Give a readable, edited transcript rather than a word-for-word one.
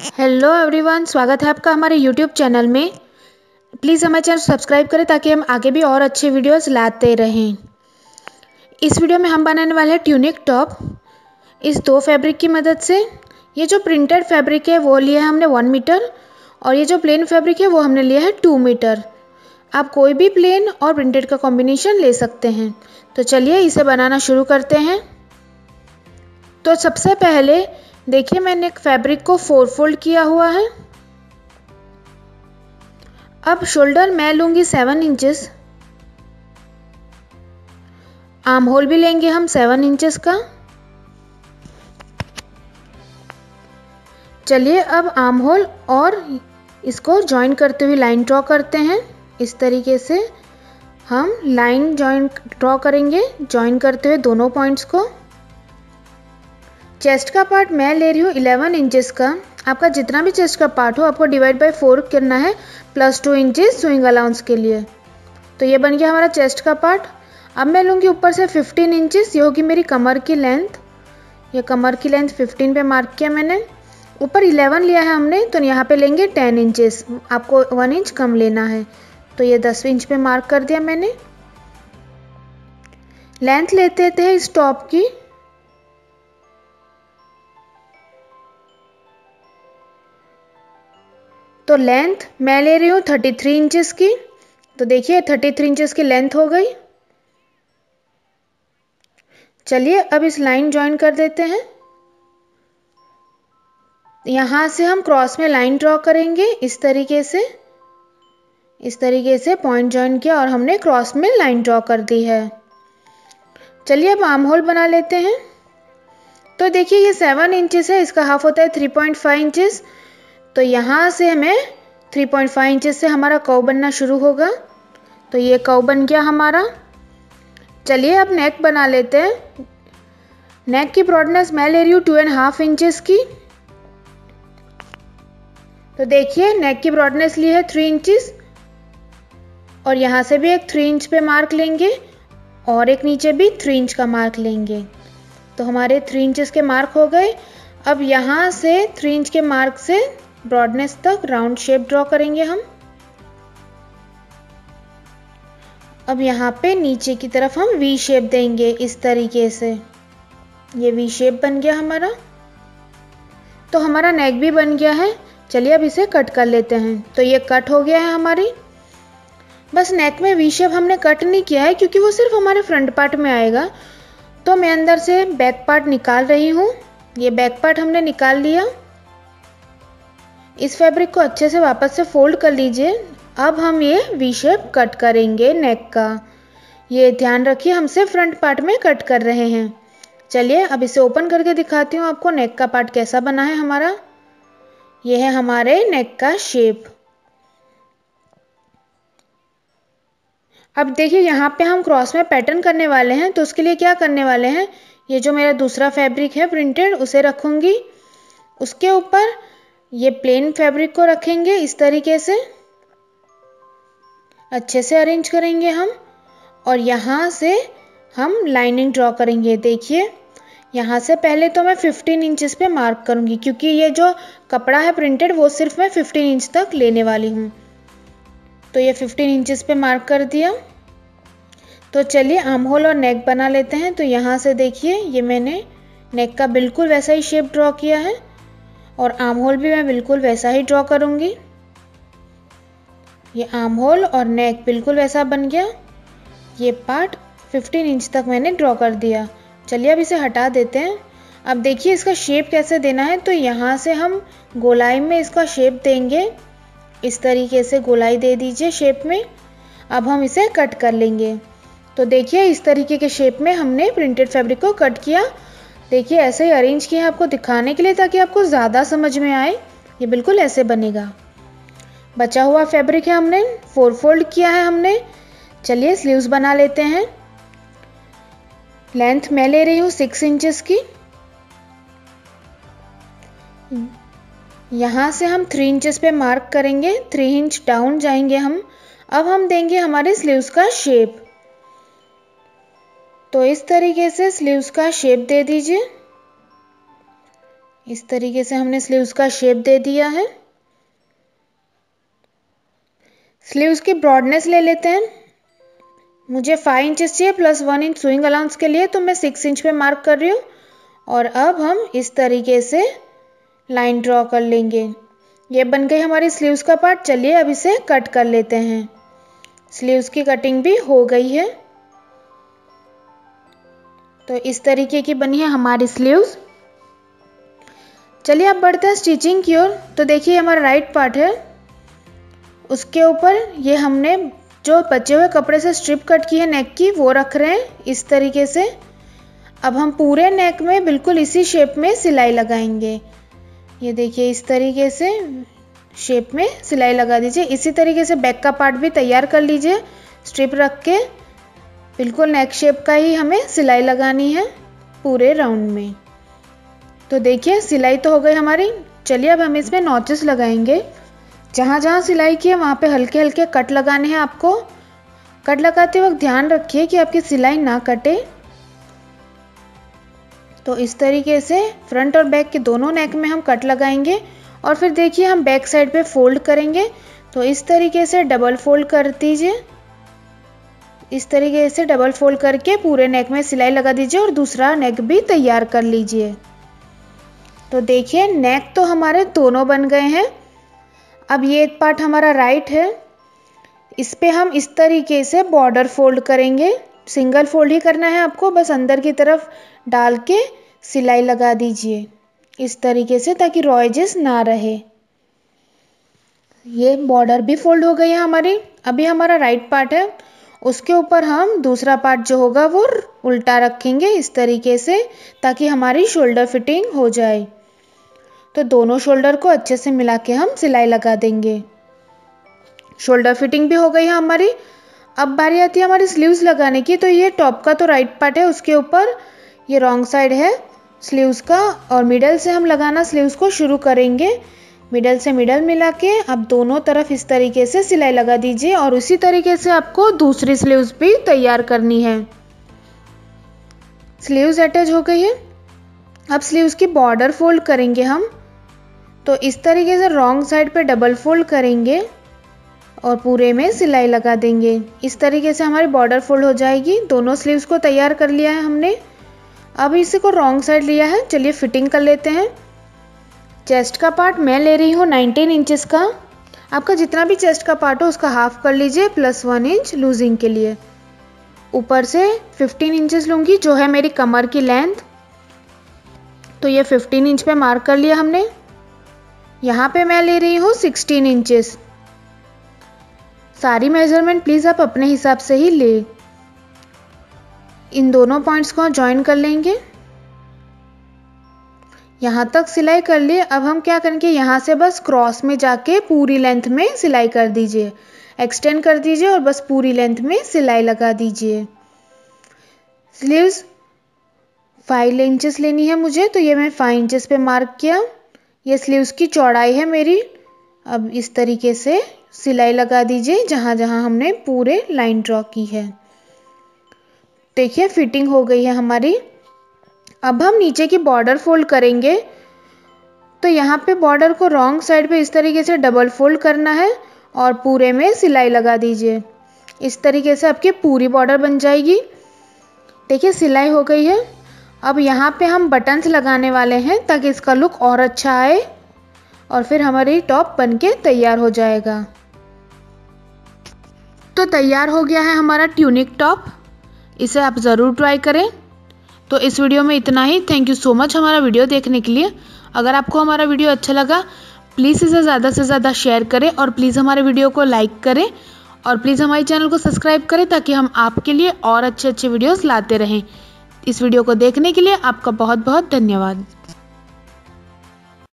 Hello everyone, स्वागत है आपका हमारे यूट्यूब चैनल में। प्लीज़ हमारे चैनल सब्सक्राइब करें ताकि हम आगे भी और अच्छे वीडियोस लाते रहें। इस वीडियो में हम बनाने वाले हैं ट्यूनिक टॉप इस दो फैब्रिक की मदद से। ये जो प्रिंटेड फैब्रिक है वो लिया है हमने 1 मीटर और ये जो प्लेन फैब्रिक है वो हमने लिया है 2 मीटर। आप कोई भी प्लेन और प्रिंटेड का कॉम्बिनेशन ले सकते हैं। तो चलिए इसे बनाना शुरू करते हैं। तो सबसे पहले देखिए, मैंने एक फैब्रिक को 4 फोल्ड किया हुआ है। अब शोल्डर मैं लूँगी 7 इंचेस, आर्म होल भी लेंगे हम 7 इंचेस का। चलिए अब आर्म होल और इसको जॉइन करते हुए लाइन ड्रॉ करते हैं। इस तरीके से हम लाइन ड्रॉ करेंगे, जॉइन करते हुए दोनों पॉइंट्स को। चेस्ट का पार्ट मैं ले रही हूँ 11 इंचेस का। आपका जितना भी चेस्ट का पार्ट हो आपको डिवाइड बाय 4 करना है, प्लस 2 इंचेस स्विंग अलाउंस के लिए। तो ये बन गया हमारा चेस्ट का पार्ट। अब मैं लूँगी ऊपर से 15 इंचेस, ये होगी मेरी कमर की लेंथ। ये कमर की लेंथ 15 पे मार्क किया मैंने। ऊपर 11 लिया है हमने, तो यहाँ पे लेंगे 10 इंचेस, आपको 1 इंच कम लेना है। तो ये 10 इंच पे मार्क कर दिया मैंने। लेंथ लेते थे इस टॉप की, तो लेंथ मैं ले रही हूँ 33 इंचेस की। तो देखिए 33 इंचेस की लेंथ हो गई। चलिए अब इस लाइन ज्वाइन कर देते हैं। यहाँ से हम क्रॉस में लाइन ड्रॉ करेंगे इस तरीके से। इस तरीके से पॉइंट ज्वाइन किया और हमने क्रॉस में लाइन ड्रॉ कर दी है। चलिए अब आर्म होल बना लेते हैं। तो देखिए ये 7 इंचेस है, इसका हाफ होता है 3.5 इंचेस। तो यहाँ से हमें 3.5 इंचेस से हमारा कर्व बनना शुरू होगा। तो ये कर्व बन गया हमारा। चलिए अब नेक बना लेते हैं। नेक की ब्रॉडनेस मैं ले रही हूँ 2.5 इंचेस की। तो देखिए नेक की ब्रॉडनेस ली है 3 इंचेस और यहाँ से भी एक 3 इंच पे मार्क लेंगे और एक नीचे भी 3 इंच का मार्क लेंगे। तो हमारे 3 इंचेस के मार्क हो गए। अब यहाँ से 3 इंच के मार्क से ब्रॉडनेस तक राउंड शेप ड्रॉ करेंगे हम। अब यहाँ पे नीचे की तरफ हम वी शेप देंगे इस तरीके से। ये वी शेप बन गया हमारा। तो हमारा नेक भी बन गया है। चलिए अब इसे कट कर लेते हैं। तो ये कट हो गया है हमारी। बस नेक में वी शेप हमने कट नहीं किया है क्योंकि वो सिर्फ हमारे फ्रंट पार्ट में आएगा। तो मैं अंदर से बैक पार्ट निकाल रही हूँ। ये बैक पार्ट हमने निकाल लिया। इस फैब्रिक को अच्छे से वापस से फोल्ड कर लीजिए। अब हम ये वी शेप कट करेंगे नेक का। ये ध्यान रखिए हम सिर्फ फ्रंट पार्ट में कट कर रहे हैं। चलिए अब इसे ओपन करके दिखाती हूँ आपको नेक का पार्ट कैसा बना है हमारा। ये है हमारे नेक का शेप। अब देखिए यहाँ पे हम क्रॉस में पैटर्न करने वाले हैं, तो उसके लिए क्या करने वाले हैं, ये जो मेरा दूसरा फैब्रिक है प्रिंटेड उसे रखूँगी। उसके ऊपर ये प्लेन फैब्रिक को रखेंगे इस तरीके से। अच्छे से अरेंज करेंगे हम और यहाँ से हम लाइनिंग ड्रॉ करेंगे। देखिए यहाँ से पहले तो मैं 15 इंचेस पे मार्क करूँगी क्योंकि ये जो कपड़ा है प्रिंटेड वो सिर्फ मैं 15 इंच तक लेने वाली हूँ। तो ये 15 इंचेस पे मार्क कर दिया। तो चलिए आर्म होल और नेक बना लेते हैं। तो यहाँ से देखिए ये मैंने नेक का बिल्कुल वैसा ही शेप ड्रॉ किया है और आर्म होल भी मैं बिल्कुल वैसा ही ड्रॉ करूँगी। ये आर्म होल और नेक बिल्कुल वैसा बन गया। ये पार्ट 15 इंच तक मैंने ड्रॉ कर दिया। चलिए अब इसे हटा देते हैं। अब देखिए इसका शेप कैसे देना है। तो यहाँ से हम गोलाई में इसका शेप देंगे। इस तरीके से गोलाई दे दीजिए शेप में। अब हम इसे कट कर लेंगे। तो देखिए इस तरीके के शेप में हमने प्रिंटेड फैब्रिक को कट किया। देखिए ऐसे ही अरेंज किया है आपको दिखाने के लिए ताकि आपको ज़्यादा समझ में आए। ये बिल्कुल ऐसे बनेगा। बचा हुआ फैब्रिक है हमने 4 फोल्ड किया है हमने। चलिए स्लीव्स बना लेते हैं। लेंथ मैं ले रही हूँ 6 इंचेस की। यहाँ से हम 3 इंचेस पे मार्क करेंगे, 3 इंच डाउन जाएंगे हम। अब हम देंगे हमारे स्लीव्स का शेप। तो इस तरीके से स्लीव्स का शेप दे दीजिए। इस तरीके से हमने स्लीव्स का शेप दे दिया है। स्लीव्स की ब्रॉडनेस ले लेते हैं। मुझे 5 इंचेस चाहिए प्लस 1 इंच सुइंग अलाउंस के लिए, तो मैं 6 इंच पे मार्क कर रही हूँ। और अब हम इस तरीके से लाइन ड्रॉ कर लेंगे। ये बन गई हमारी स्लीव्स का पार्ट। चलिए अब इसे कट कर लेते हैं। स्लीव्स की कटिंग भी हो गई है। तो इस तरीके की बनी है हमारी स्लीव्स। चलिए अब बढ़ते हैं स्टिचिंग की ओर। तो देखिए हमारा राइट पार्ट है, उसके ऊपर ये हमने जो बचे हुए कपड़े से स्ट्रिप कट की है नेक की, वो रख रहे हैं इस तरीके से। अब हम पूरे नेक में बिल्कुल इसी शेप में सिलाई लगाएंगे। ये देखिए इस तरीके से शेप में सिलाई लगा दीजिए। इसी तरीके से बैक का पार्ट भी तैयार कर लीजिए। स्ट्रिप रख के बिल्कुल नेक शेप का ही हमें सिलाई लगानी है पूरे राउंड में। तो देखिए सिलाई तो हो गई हमारी। चलिए अब हम इसमें नॉचेस लगाएंगे। जहाँ जहाँ सिलाई की है वहाँ पे हल्के हल्के कट लगाने हैं आपको। कट लगाते वक्त ध्यान रखिए कि आपकी सिलाई ना कटे। तो इस तरीके से फ्रंट और बैक के दोनों नेक में हम कट लगाएंगे। और फिर देखिए हम बैक साइड पे फोल्ड करेंगे। तो इस तरीके से डबल फोल्ड कर दीजिए। इस तरीके से डबल फोल्ड करके पूरे नेक में सिलाई लगा दीजिए और दूसरा नेक भी तैयार कर लीजिए। तो देखिए नेक तो हमारे दोनों बन गए हैं। अब ये एक पार्ट हमारा राइट है, इस पे हम इस तरीके से बॉर्डर फोल्ड करेंगे। सिंगल फोल्ड ही करना है आपको, बस अंदर की तरफ डाल के सिलाई लगा दीजिए इस तरीके से, ताकि रॉ एजेस ना रहे। ये बॉर्डर भी फोल्ड हो गई है हमारी। अभी हमारा राइट पार्ट है, उसके ऊपर हम दूसरा पार्ट जो होगा वो उल्टा रखेंगे इस तरीके से, ताकि हमारी शोल्डर फिटिंग हो जाए। तो दोनों शोल्डर को अच्छे से मिला के हम सिलाई लगा देंगे। शोल्डर फिटिंग भी हो गई है हमारी। अब बारी आती है हमारी स्लीव्स लगाने की। तो ये टॉप का तो राइट पार्ट है, उसके ऊपर ये रॉन्ग साइड है स्लीव्स का, और मिडल से हम लगाना स्लीव्स को शुरू करेंगे। मिडल से मिडल मिला के अब दोनों तरफ इस तरीके से सिलाई लगा दीजिए। और उसी तरीके से आपको दूसरी स्लीव्स भी तैयार करनी है। स्लीव्स अटैच हो गई है। अब स्लीव्स की बॉर्डर फोल्ड करेंगे हम। तो इस तरीके से रॉन्ग साइड पे डबल फोल्ड करेंगे और पूरे में सिलाई लगा देंगे। इस तरीके से हमारी बॉर्डर फोल्ड हो जाएगी। दोनों स्लीव्स को तैयार कर लिया है हमने। अब इसी को रॉन्ग साइड लिया है। चलिए फिटिंग कर लेते हैं। चेस्ट का पार्ट मैं ले रही हूँ 19 इंचेस का। आपका जितना भी चेस्ट का पार्ट हो उसका हाफ कर लीजिए प्लस 1 इंच लूजिंग के लिए। ऊपर से 15 इंचेस लूँगी जो है मेरी कमर की लेंथ। तो ये 15 इंच पे मार्क कर लिया हमने। यहाँ पे मैं ले रही हूँ 16 इंचेस। सारी मेजरमेंट प्लीज़ आप अपने हिसाब से ही ले। इन दोनों पॉइंट्स को ज्वाइन कर लेंगे। यहाँ तक सिलाई कर लिए। अब हम क्या करेंगे, यहाँ से बस क्रॉस में जाके पूरी लेंथ में सिलाई कर दीजिए। एक्सटेंड कर दीजिए और बस पूरी लेंथ में सिलाई लगा दीजिए। स्लीव्स 5 इंचेस लेनी है मुझे, तो ये मैं 5 इंचेस पे मार्क किया। ये स्लीव्स की चौड़ाई है मेरी। अब इस तरीके से सिलाई लगा दीजिए जहाँ जहाँ हमने पूरे लाइन ड्रॉ की है। देखिए फिटिंग हो गई है हमारी। अब हम नीचे की बॉर्डर फोल्ड करेंगे। तो यहाँ पे बॉर्डर को रॉन्ग साइड पे इस तरीके से डबल फोल्ड करना है और पूरे में सिलाई लगा दीजिए। इस तरीके से आपकी पूरी बॉर्डर बन जाएगी। देखिए सिलाई हो गई है। अब यहाँ पे हम बटन्स लगाने वाले हैं ताकि इसका लुक और अच्छा आए और फिर हमारी टॉप बनके तैयार हो जाएगा। तो तैयार हो गया है हमारा ट्यूनिक टॉप। इसे आप ज़रूर ट्राई करें। तो इस वीडियो में इतना ही। थैंक यू सो मच हमारा वीडियो देखने के लिए। अगर आपको हमारा वीडियो अच्छा लगा प्लीज़ इसे ज़्यादा से ज़्यादा शेयर करें और प्लीज़ हमारे वीडियो को लाइक करें और प्लीज़ हमारे चैनल को सब्सक्राइब करें ताकि हम आपके लिए और अच्छे अच्छे वीडियोस लाते रहें। इस वीडियो को देखने के लिए आपका बहुत बहुत धन्यवाद।